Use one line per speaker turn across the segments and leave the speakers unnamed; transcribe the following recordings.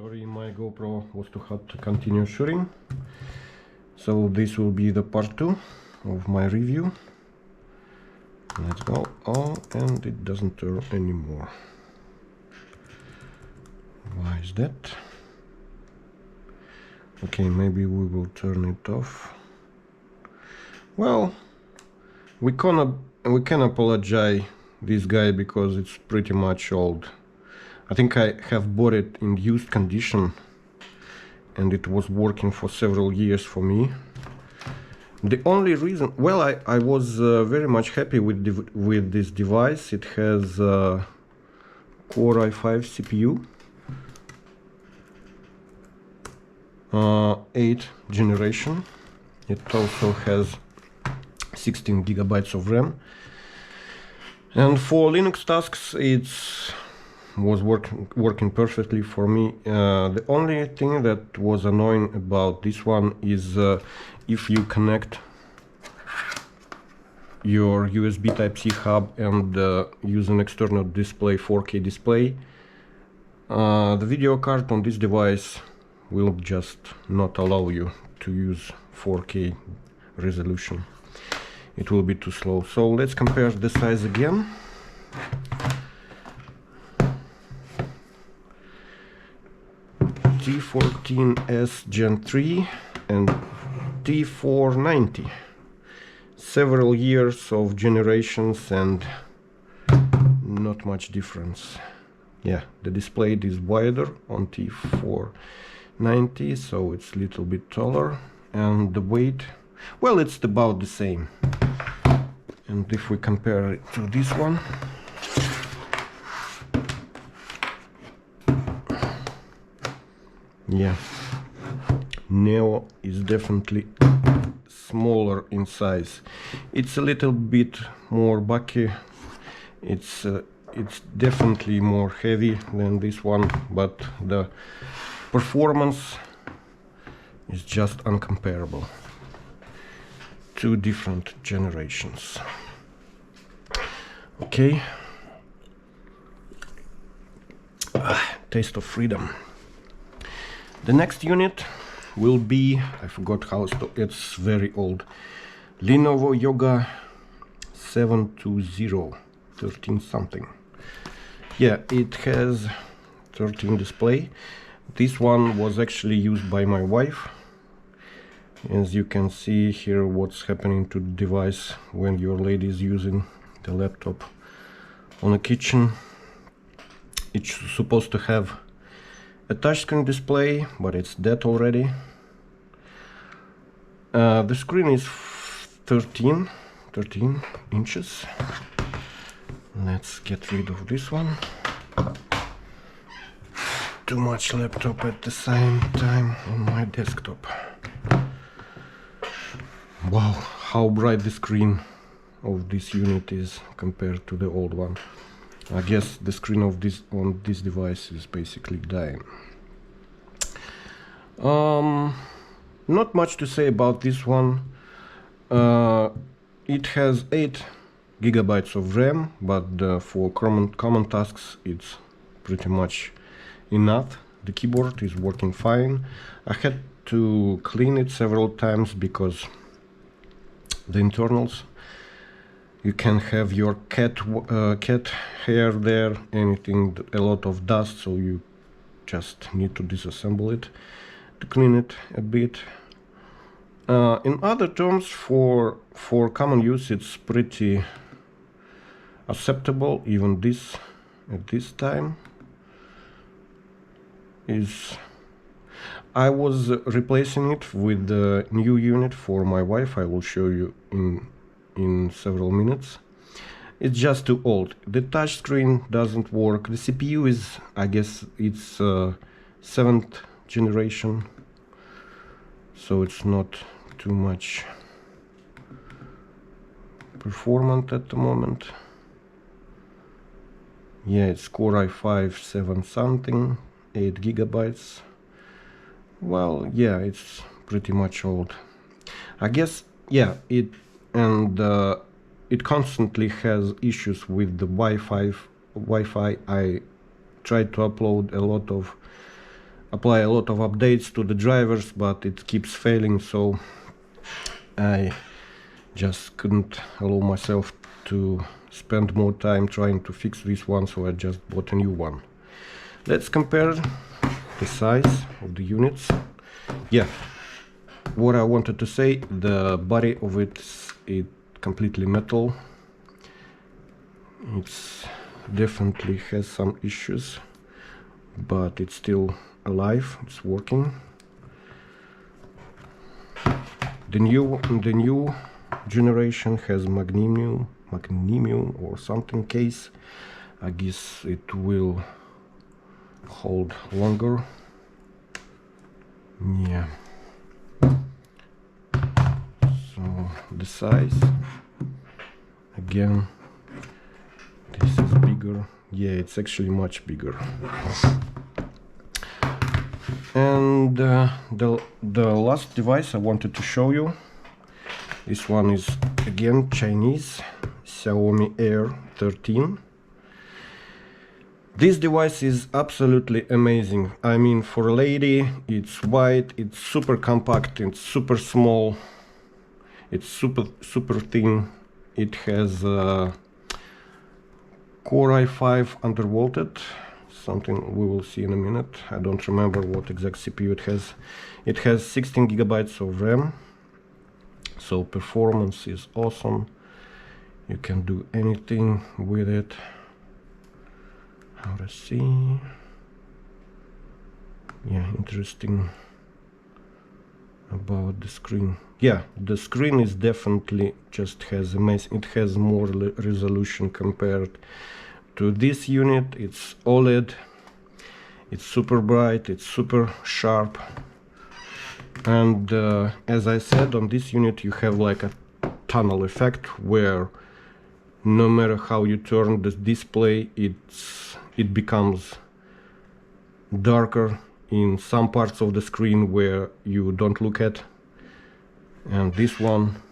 Sorry, my GoPro was too hot to continue shooting. So this will be the part 2 of my review. Let's go. Oh, and it doesn't turn anymore. Why is that? Okay, maybe we will turn it off. Well, we can apologize this guy because it's pretty much old. I think I have bought it in used condition and it was working for several years for me. The only reason, well, I was very much happy with this device. It has Core i5 CPU, 8th generation. It also has 16 gigabytes of RAM, and for Linux tasks it's was working perfectly for me. The only thing that was annoying about this one is if you connect your USB Type-C hub and use an external display, 4K display, the video card on this device will just not allow you to use 4K resolution. It will be too slow. So let's compare the size again. T14s Gen 3 and T490. Several years of generations and not much difference. Yeah, the display is wider on T490, so it's a little bit taller, and the weight, well, it's about the same. And if we compare it to this one, yeah, Neo is definitely smaller in size. It's a little bit more bulky. It's definitely more heavy than this one, but the performance is just uncomparable. Two different generations. Okay. Taste of freedom. The next unit will be, I forgot how it's very old, Lenovo Yoga 720, 13 something. Yeah, it has 13 display. This one was actually used by my wife. As you can see here, what's happening to the device when your lady is using the laptop on a kitchen. It's supposed to have a touchscreen display, but it's dead already. The screen is 13 inches. Let's get rid of this one. Too much laptop at the same time on my desktop. Wow, how bright the screen of this unit is compared to the old one. I guess the screen of this on this device is basically dying. Not much to say about this one. It has 8 gigabytes of RAM, but for common tasks it's pretty much enough. The keyboard is working fine. I had to clean it several times because the internals, you can have your cat hair there, anything, a lot of dust, so you just need to disassemble it to clean it a bit. In other terms, for common use, it's pretty acceptable. Even this at this time is. I was replacing it with the new unit for my wife. I will show you in several minutes. It's just too old. The touch screen doesn't work. The CPU is, I guess, it's 7th generation, so it's not too much performant at the moment. Yeah, it's Core i5 7 something, 8 gigabytes. Well, yeah, it's pretty much old. I guess, yeah, it constantly has issues with the Wi-Fi. I tried to upload a lot of apply a lot of updates to the drivers, but it keeps failing, so I just couldn't allow myself to spend more time trying to fix this one, so I just bought a new one. Let's compare the size of the units. Yeah, what I wanted to say, the body of it's completely metal. It's definitely has some issues, but it's still alive, it's working. The new generation has magnesium or something case. I guess it will hold longer. Yeah. So the size, again, this is bigger. Yeah, it's actually much bigger. And the last device I wanted to show you, this one is again Chinese, Xiaomi Air 13. This device is absolutely amazing. I mean, for a lady, it's white, it's super compact, it's super small, it's super thin. It has Core i5 undervolted, something we will see in a minute. I don't remember what exact CPU it has. It has 16 gigabytes of RAM, so performance is awesome. You can do anything with it. How to see? Yeah, interesting about the screen. Yeah, the screen is definitely just has amazing. It has more resolution compared to this unit. It's OLED. It's super bright. It's super sharp. And as I said, on this unit you have like a tunnel effect where no matter how you turn the display, it becomes darker in some parts of the screen where you don't look at. And this one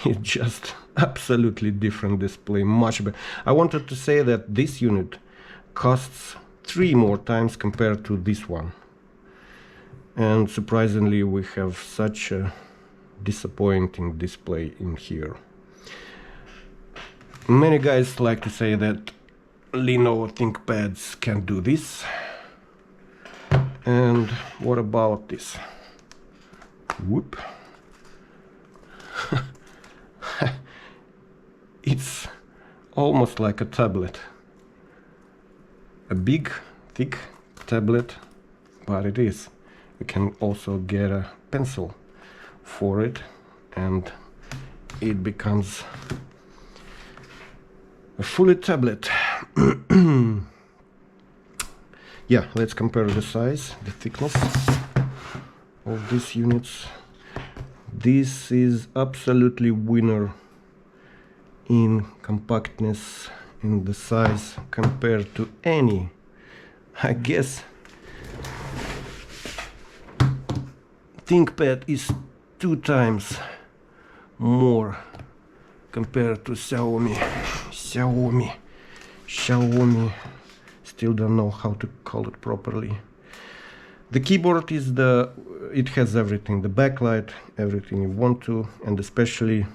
is just absolutely different display, much better. I wanted to say that this unit costs 3 more times compared to this one. And surprisingly, we have such a disappointing display in here. Many guys like to say that Lenovo ThinkPads can do this. And what about this? Whoop. It's almost like a tablet. A big, thick tablet, but it is. You can also get a pencil for it, and it becomes a fully tablet. Yeah, let's compare the size, the thickness of these units. This is absolutely winner in compactness in the size compared to any. I guess ThinkPad is 2 times more compared to Xiaomi. Still don't know how to call it properly. The keyboard is it has everything, the backlight, everything you want to, and especially